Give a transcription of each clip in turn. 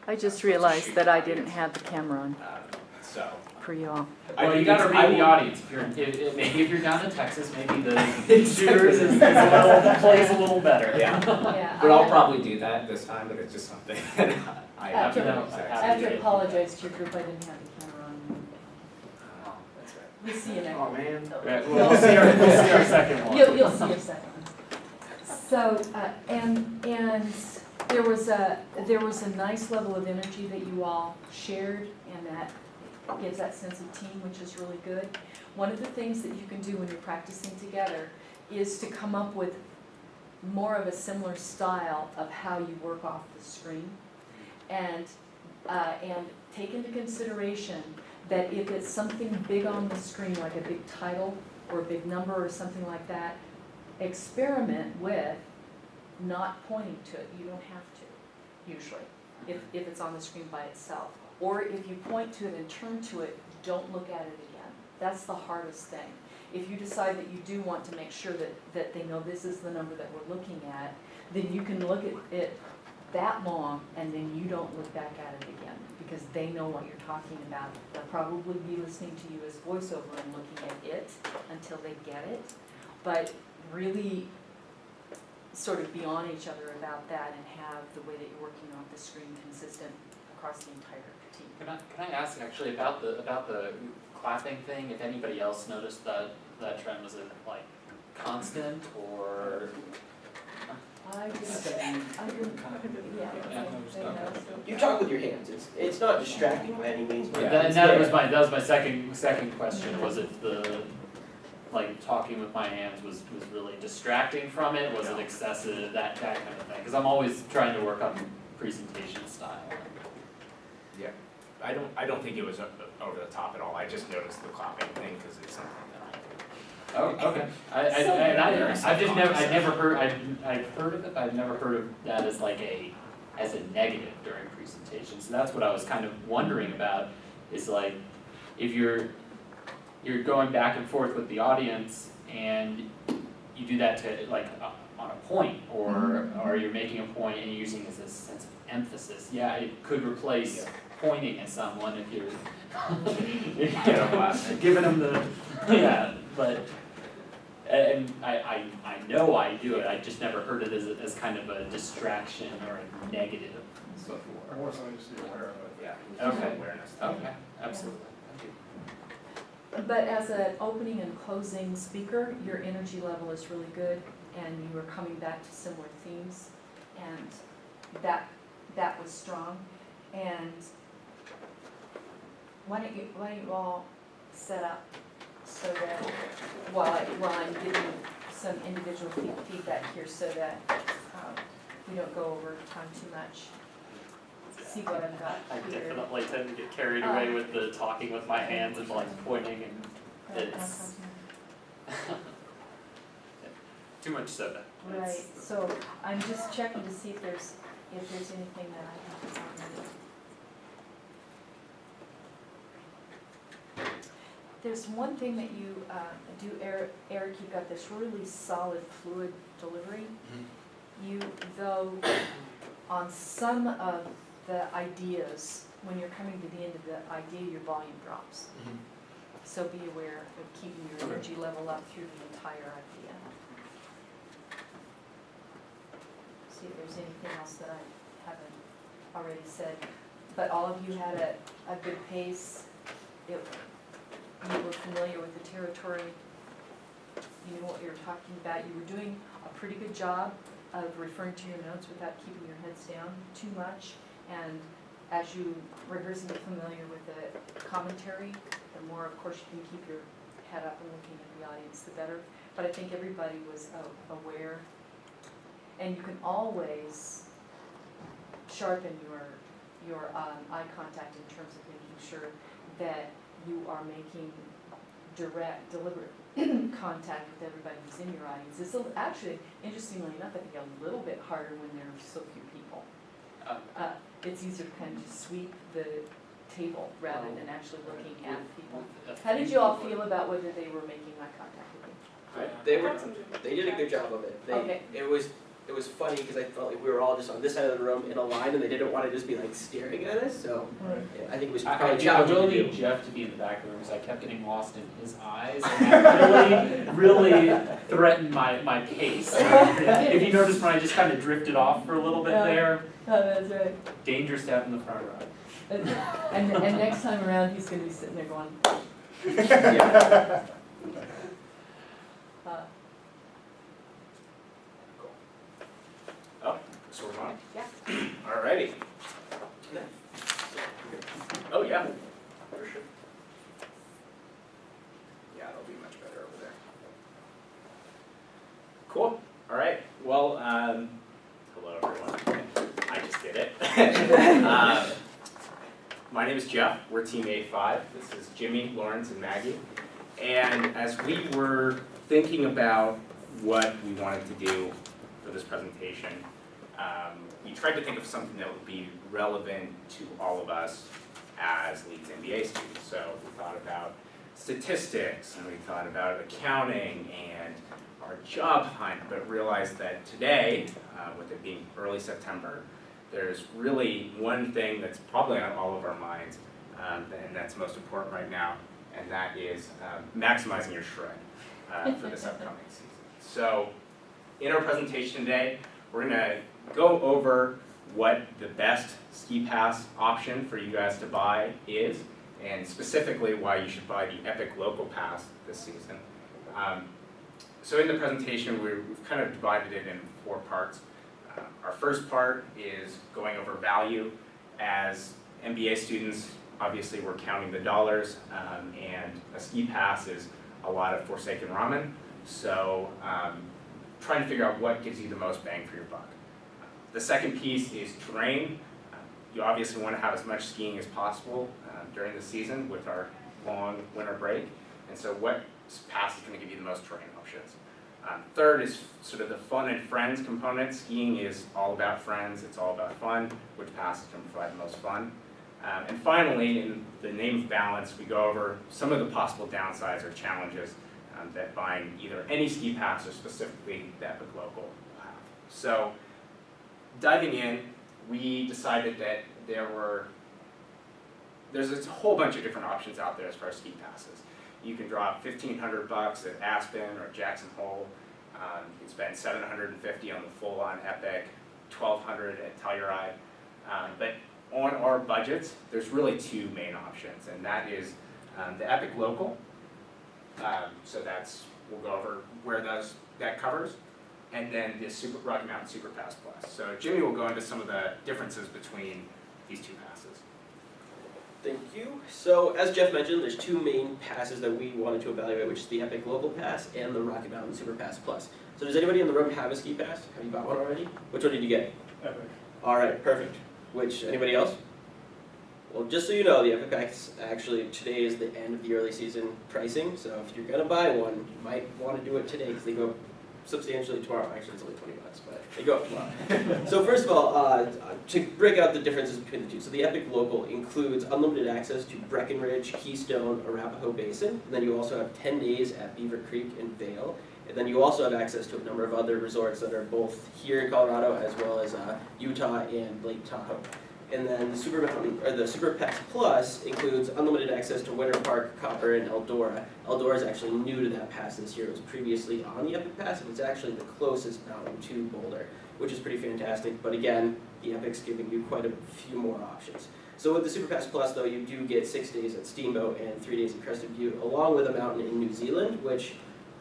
I just realized that I didn't have the camera on So. for you all. Well, you gotta read the audience. Maybe if you're down in Texas, maybe the shooters plays a little better. Yeah. Yeah, But I'll probably do that this time, but it's just something that I have to know I exactly. have to apologize to your group, I didn't have the camera on. That's right. We'll see you next. Oh, man. Right, we'll see our second one. You'll see your second. So, and there was a nice level of energy that you all shared, and that gives that sense of team, which is really good. One of the things that you can do when you're practicing together is to come up with more of a similar style of how you work off the screen, and take into consideration that if it's something big on the screen, like a big title or a big number or something like that, experiment with not pointing to it. You don't have to, usually, if it's on the screen by itself. Or if you point to it and turn to it, don't look at it again. That's the hardest thing. If you decide that you do want to make sure that they know this is the number that we're looking at, then you can look at it that long and then you don't look back at it again, because they know what you're talking about. They'll probably be listening to you as voiceover and looking at it until they get it. But really sort of be on each other about that and have the way that you're working off the screen consistent across the entire team. Can I ask actually about the clapping thing? If anybody else noticed that trend, was it like constant or? I didn't, yeah. You talk with your hands. It's not distracting by any means. But That was my second question. Was it the like talking with my hands was really distracting from it? Was it excessive? That kind of thing? Because I'm always trying to work on presentation style. Yeah, I don't think it was over the top at all. I just noticed the clapping thing because it's something that I do. Oh, okay. I've heard of it, but I've never heard of that as like as a negative during presentations. So that's what I was kind of wondering about, is like if you're going back and forth with the audience and you do that to like on a point, or you're making a point and you're using it as a sense of emphasis. Yeah, it could replace pointing at someone if you're giving them the but and I know I do it. I just never heard it as kind of a distraction or a negative before. More something just to be aware of it. Yeah. Okay. Awareness. Okay, absolutely. Thank you. But as an opening and closing speaker, your energy level is really good, and you were coming back to similar themes, and that was strong. And why don't you all set up so that while I'm giving some individual feedback here, so that we don't go over time too much. See what I've got I here. definitely tend to get carried away with the talking with my hands and like pointing, and it's too much soda. Right, so I'm just checking to see if there's anything that I have on there. There's one thing that you do, Eric, you've got this really solid fluid delivery. You, though, on some of the ideas, when you're coming to the end of the idea, your volume drops. So be aware of keeping your energy level up through the entire idea. See if there's anything else that I haven't already said. But all of you had a good pace. You were familiar with the territory. You knew what you were talking about. You were doing a pretty good job of referring to your notes without keeping your heads down too much. And as you rehearse and get familiar with the commentary, the more, of course, you can keep your head up and looking at the audience, the better. But I think everybody was aware. And you can always sharpen your eye contact in terms of making sure that you are making direct, deliberate contact with everybody who's in your audience. It's actually, interestingly enough, I think a little bit harder when there are so few people. It's easier to kind of just sweep the table rather than actually looking at people. How did you all feel about whether they were making eye contact with you? They did a good job of it. Okay. It was it was funny because I felt like we were all just on this side of the room in a line and they didn't want to just be like staring at us, so yeah, I think it was I probably will challenging to need do. Jeff to be in the back of the room because I kept getting lost in his eyes and that really threatened my pace. If you notice when I just kind of drifted off for a little bit there, Oh, that's right. dangerous to have in the front row. And next time around, he's gonna be sitting there going, Yeah. So we're on? Yeah. Alrighty. Oh, yeah. For sure. Yeah, it'll be much better over there. Cool. Alright. Well, hello everyone. I just did it. My name is Jeff. We're Team A5. This is Jimmy, Lawrence, and Maggie. And as we were thinking about what we wanted to do for this presentation, we tried to think of something that would be relevant to all of us as Leeds MBA students. So we thought about statistics, and we thought about accounting and our job hunt, but realized that today, with it being early September, there's really one thing that's probably on all of our minds, and that's most important right now, and that is maximizing your shred for this upcoming season. So in our presentation today, we're going to go over what the best ski pass option for you guys to buy is, and specifically why you should buy the Epic Local Pass this season. So in the presentation, we've kind of divided it in 4 parts. Our first part is going over value. As MBA students, obviously we're counting the dollars, and a ski pass is a lot of Forsaken ramen. So trying to figure out what gives you the most bang for your buck. The second piece is terrain. You obviously want to have as much skiing as possible during the season with our long winter break. And so what pass is going to give you the most terrain options? Third is sort of the fun and friends component. Skiing is all about friends, it's all about fun. Which passes can provide the most fun? And finally, in the name of balance, we go over some of the possible downsides or challenges that buying either any ski pass or specifically the Epic Local will have. So diving in, we decided that there's a whole bunch of different options out there as far as ski passes. You can drop $1,500 at Aspen or Jackson Hole. You can spend $750 on the full-on Epic, $1,200 at Telluride. But on our budgets, there's really 2 main options, and that is the Epic Local. So we'll go over where that covers, and then the Rocky Mountain Super Pass Plus. So Jimmy will go into some of the differences between these 2 passes. Thank you. So as Jeff mentioned, there's 2 main passes that we wanted to evaluate, which is the Epic Local Pass and the Rocky Mountain Super Pass Plus. So does anybody in the room have a ski pass? Have you bought one already? Which one did you get? Epic. All right, perfect. Anybody else? Well, just so you know, the Epic Pass actually today is the end of the early season pricing. So if you're gonna buy one, you might want to do it today because they go up substantially tomorrow. Actually, it's only $20, but they go up tomorrow. So first of all, to break out the differences between the 2. So the Epic Local includes unlimited access to Breckenridge, Keystone, Arapahoe Basin. And then you also have 10 days at Beaver Creek and Vail. And then you also have access to a number of other resorts that are both here in Colorado as well as Utah and Lake Tahoe. And then the Super Pass Plus includes unlimited access to Winter Park, Copper, and Eldora. Eldora is actually new to that pass this year. It was previously on the Epic Pass, and it's actually the closest mountain to Boulder, which is pretty fantastic. But again, the Epic's giving you quite a few more options. So with the Super Pass Plus, though, you do get 6 days at Steamboat and 3 days at Crested Butte, along with a mountain in New Zealand, which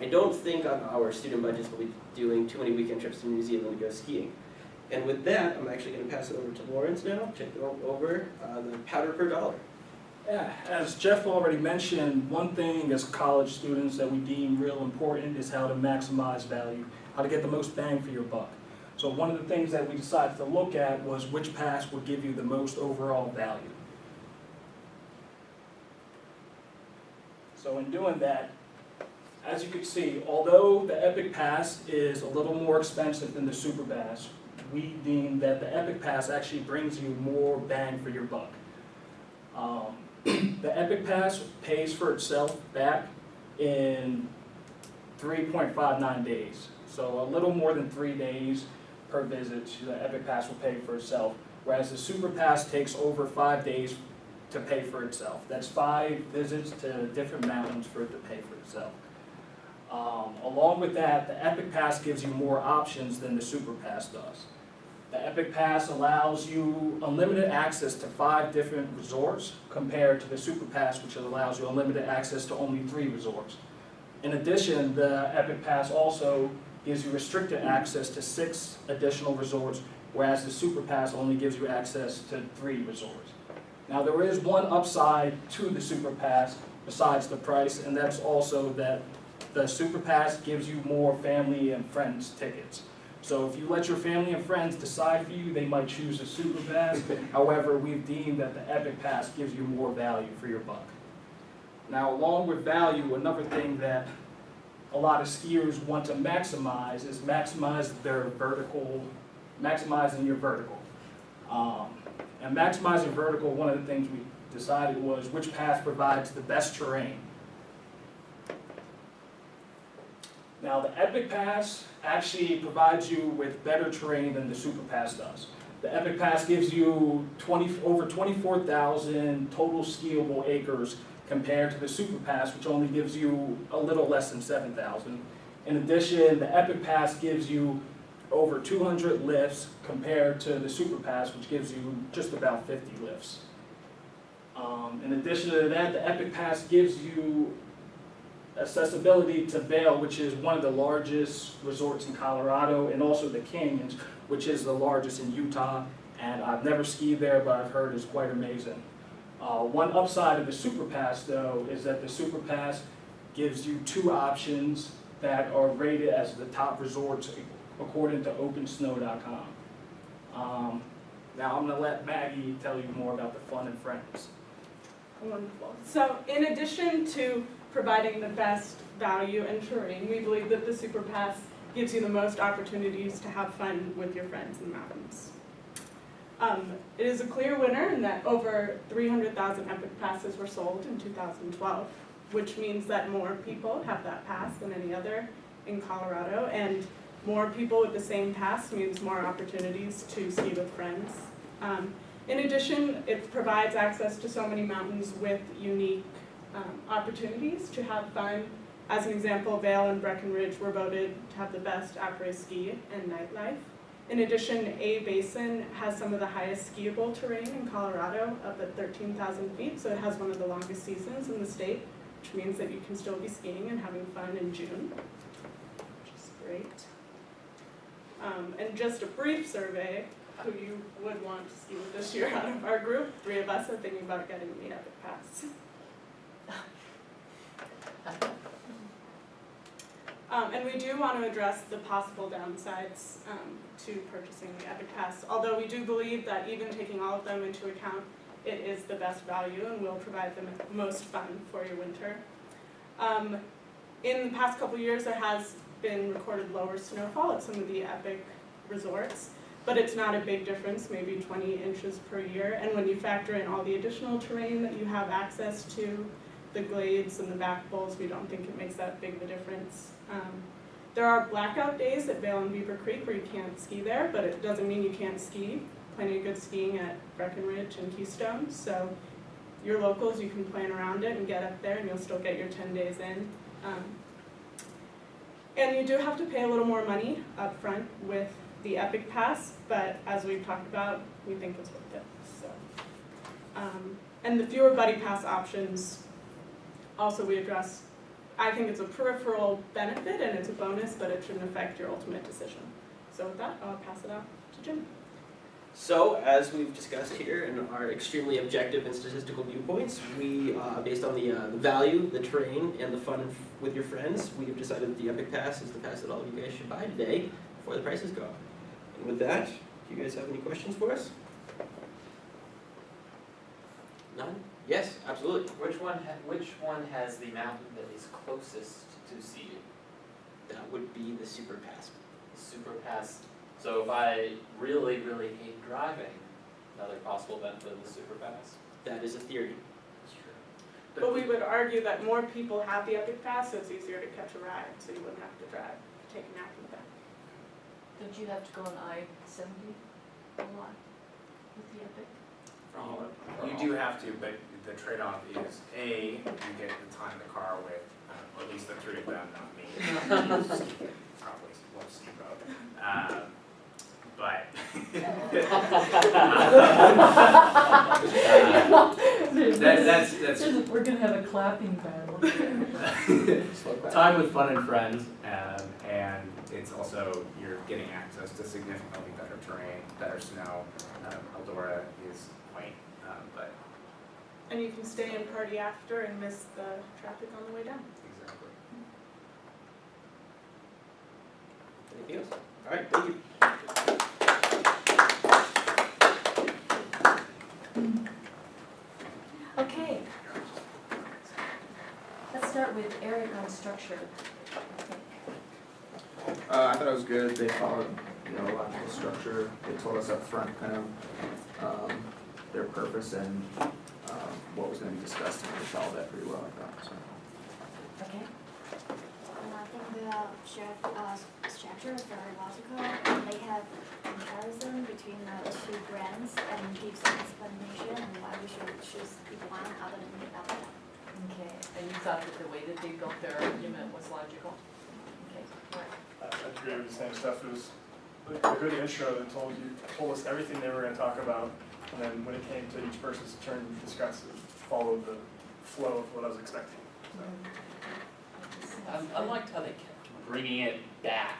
I don't think on our student budgets will be doing too many weekend trips to New Zealand to go skiing. And with that, I'm actually going to pass it over to Lawrence now to go over the powder per dollar. Yeah, as Jeff already mentioned, one thing as college students that we deem real important is how to maximize value, how to get the most bang for your buck. So one of the things that we decided to look at was which pass would give you the most overall value. So in doing that, as you can see, although the Epic Pass is a little more expensive than the Super Pass, we deem that the Epic Pass actually brings you more bang for your buck. The Epic Pass pays for itself back in 3.59 days. So a little more than 3 days, per visit, the Epic Pass will pay for itself. Whereas the Super Pass takes over 5 days to pay for itself. That's 5 visits to different mountains for it to pay for itself. Along with that, the Epic Pass gives you more options than the Super Pass does. The Epic Pass allows you unlimited access to 5 different resorts compared to the Super Pass, which allows you unlimited access to only 3 resorts. In addition, the Epic Pass also gives you restricted access to 6 additional resorts, whereas the Super Pass only gives you access to 3 resorts. Now, there is one upside to the Super Pass besides the price, and that's also that the Super Pass gives you more family and friends tickets. So if you let your family and friends decide for you, they might choose the Super Pass. However, we've deemed that the Epic Pass gives you more value for your buck. Now, along with value, another thing that a lot of skiers want to maximize is maximizing your vertical. And maximizing vertical, one of the things we decided was which pass provides the best terrain. Now, the Epic Pass actually provides you with better terrain than the Super Pass does. The Epic Pass gives you over 24,000 total skiable acres compared to the Super Pass, which only gives you a little less than 7,000. In addition, the Epic Pass gives you over 200 lifts compared to the Super Pass, which gives you just about 50 lifts. In addition to that, the Epic Pass gives you accessibility to Vail, which is one of the largest resorts in Colorado, and also the Canyons, which is the largest in Utah. And I've never skied there, but I've heard it's quite amazing. One upside of the Super Pass, though, is that the Super Pass gives you 2 options that are rated as the top resorts according to OpenSnow.com. Now I'm going to let Maggie tell you more about the Fun and Friends. Wonderful. So in addition to providing the best value and terrain, we believe that the Super Pass gives you the most opportunities to have fun with your friends in the mountains. It is a clear winner in that over 300,000 Epic Passes were sold in 2012, which means that more people have that pass than any other in Colorado, and more people with the same pass means more opportunities to ski with friends. In addition, it provides access to so many mountains with unique opportunities to have fun. As an example, Vail and Breckenridge were voted to have the best après ski and nightlife. In addition, A Basin has some of the highest skiable terrain in Colorado, up at 13,000 feet, so it has one of the longest seasons in the state, which means that you can still be skiing and having fun in June, which is great. And just a brief survey, who you would want to ski with this year out of our group. 3 of us are thinking about getting the Epic Pass. And we do want to address the possible downsides to purchasing the Epic Pass. Although we do believe that even taking all of them into account, it is the best value and will provide the most fun for your winter. In the past couple years, there has been recorded lower snowfall at some of the Epic resorts, but it's not a big difference, maybe 20 inches per year. And when you factor in all the additional terrain that you have access to, the glades and the back bowls, we don't think it makes that big of a difference. There are blackout days at Vail and Beaver Creek where you can't ski there, but it doesn't mean you can't ski. Plenty of good skiing at Breckenridge and Keystone, so your locals, you can plan around it and get up there and you'll still get your 10 days in. And you do have to pay a little more money up front with the Epic Pass, but as we've talked about, we think it's worth it. So, and the fewer buddy pass options, also we address. I think it's a peripheral benefit and it's a bonus, but it shouldn't affect your ultimate decision. So with that, I'll pass it out to Jim. So, as we've discussed here in our extremely objective and statistical viewpoints, we, based on the value, the terrain, and the fun with your friends, we have decided that the Epic Pass is the pass that all of you guys should buy today before the prices go up. And with that, do you guys have any questions for us? None? Yes, absolutely. Which one has the mountain that is closest to Sept? That would be the Super Pass. The Super Pass. So if I really, really hate driving, another possible benefit of the Super Pass? That is a theory. That's true. But we would argue that more people have the Epic Pass, so it's easier to catch a ride, so you wouldn't have to drive, take a nap in the back. Don't you have to go on I-70 a lot with the Epic? You do have to, but the trade-off is, A, you get to time the car with, or at least the three of them, not me. Steve probably loves Steve Boat. But. That's We're gonna have a clapping battle. time with fun and friends, and it's also, you're getting access to significantly better terrain, better snow. Eldora is quaint, but And you can stay and party after and miss the traffic on the way down. exactly. Anything else? All right, thank you. Okay. Let's start with Eric on structure. I thought it was good. They followed, logical structure. They told us up front kind of their purpose and what was going to be discussed, and they followed that pretty well, I thought. So. Okay. And I think the structure is very logical, and they have comparison between the two brands and give some explanation on why we should choose one other than the other. Okay, and you thought that the way that they built their argument was logical? Okay, right. I agree with the same stuff. It was a good intro that told us everything they were going to talk about, and then when it came to each person's turn to discuss it, followed the flow of what I was expecting. So. I liked how they kept bringing it back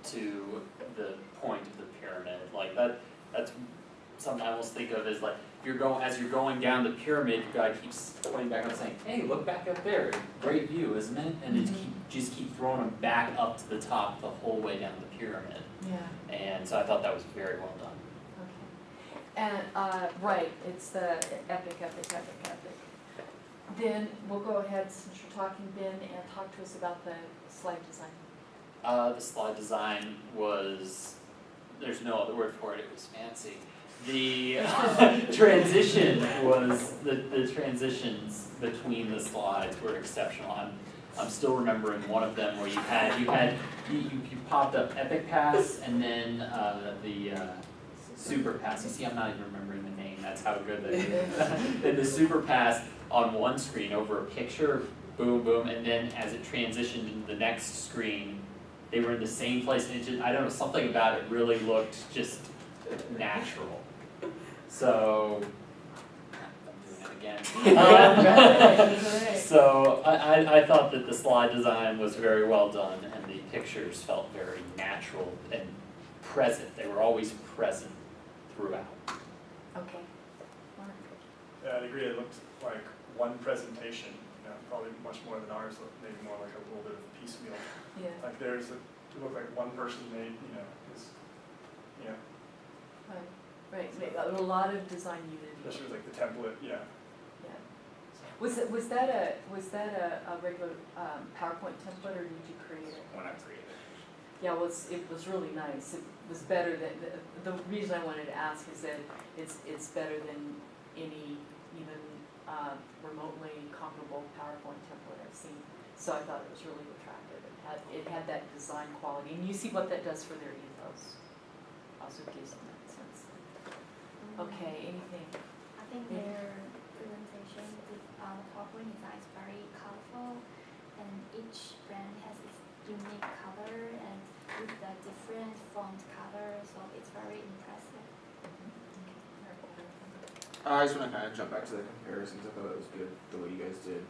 to the point of the pyramid. Like that's something I almost think of as like as you're going down the pyramid, your guy keeps pointing back up saying, "Hey, look back up there, great view, isn't it?" And it just keep throwing them back up to the top the whole way down the pyramid. Yeah. And so I thought that was very well done. Okay. And, right, it's the epic. Then we'll go ahead, since you're talking, Ben, and talk to us about the slide design. The slide design was, there's no other word for it, it was fancy. The transition was, the transitions between the slides were exceptional. I'm still remembering one of them where you popped up Epic Pass and then the Super Pass. You see, I'm not even remembering the name, that's how good they did. Then the Super Pass on one screen over a picture, boom, boom, and then as it transitioned into the next screen, they were in the same place, and it just, I don't know, something about it really looked just natural. So, I'm doing it again. So I thought that the slide design was very well done, and the pictures felt very natural and present. They were always present throughout. Okay. Mark. Yeah, I'd agree. It looked like one presentation, probably much more than ours, maybe more like a little bit of piecemeal. Yeah. Like it looked like one person made, Right, a lot of design unity. especially with like the template, yeah. Yeah. Was that a regular PowerPoint template, or did you create it? When I created. Yeah, it was really nice. It was better than, the reason I wanted to ask is that it's better than any even remotely comparable PowerPoint template I've seen. So I thought it was really attractive. It had that design quality, and you see what that does for their ethos. Also gives them that sense. Okay, anything? I think their presentation with PowerPoint design is very colorful, and each brand has its unique color and with the different font color, so it's very impressive. I just want to kind of jump back to the comparisons. I thought it was good the way you guys did,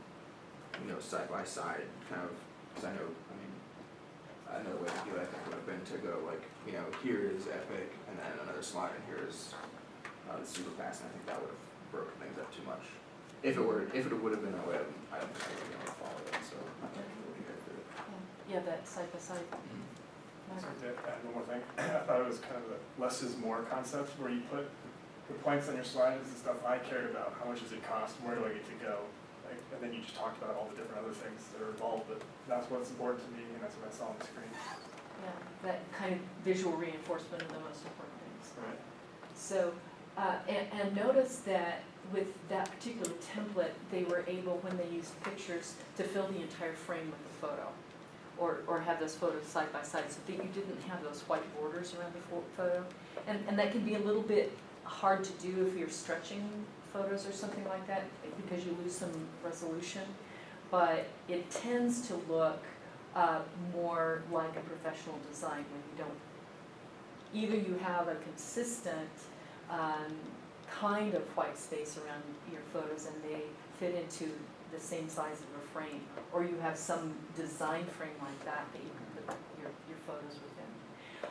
side by side, kind of, because I know another way to do it I think would have been to go like, here is Epic, and then another slide, and here is the Super Pass, and I think that would have broken things up too much. If it would have been that way, I don't think I would have been able to follow it, so I'm not sure what you guys did. Yeah, that side by side. So to add one more thing, I thought it was kind of a less is more concept, where you put the points on your slides, the stuff I cared about, how much does it cost, where do I get to go, and then you just talked about all the different other things that are involved, but that's what's important to me, and that's what I saw on the screen. Yeah, that kind of visual reinforcement of the most important things. Right. So, and notice that with that particular template, they were able, when they used pictures, to fill the entire frame with a photo. or have those photos side by side so that you didn't have those white borders around the photo. And that can be a little bit hard to do if you're stretching photos or something like that because you lose some resolution. But it tends to look more like a professional design when you don't, either you have a consistent kind of white space around your photos and they fit into the same size of a frame, or you have some design frame like that that you can put your photos within.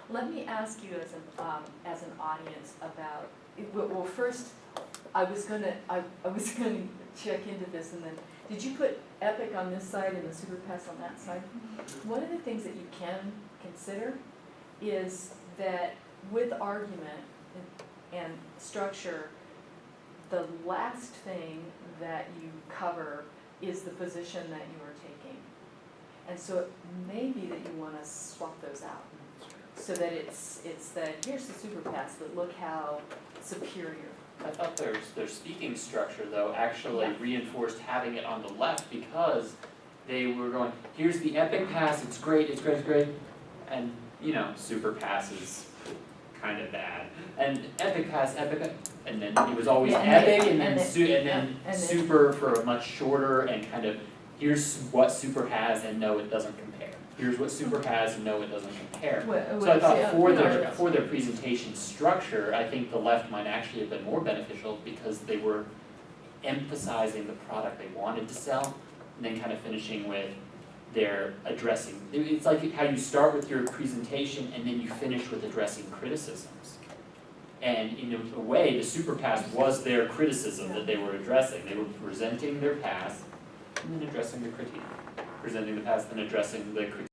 Let me ask you as an audience about, well first, I was gonna check into this and then, did you put Epic on this side and the SuperPass on that side? One of the things that you can consider is that with argument and structure, the last thing that you cover is the position that you are taking. And so it may be that you want to swap those out. So that it's that, here's the SuperPass, but look how superior. I thought their speaking structure though actually reinforced having it on the left because they were going, here's the Epic Pass, it's great, it's great, it's great. And you know, Super Pass is kind of bad. And Epic Pass, and then it was always Epic and then Super for a much shorter and kind of, here's what Super has and no it doesn't compare. Here's what Super has and no it doesn't compare. So I thought for their presentation structure, I think the left might actually have been more beneficial because they were emphasizing the product they wanted to sell and then kind of finishing with their addressing. It's like how you start with your presentation and then you finish with addressing criticisms. And in a way, the Super Pass was their criticism that they were addressing. They were presenting their pass and then addressing the critique. Presenting the pass and addressing the critique.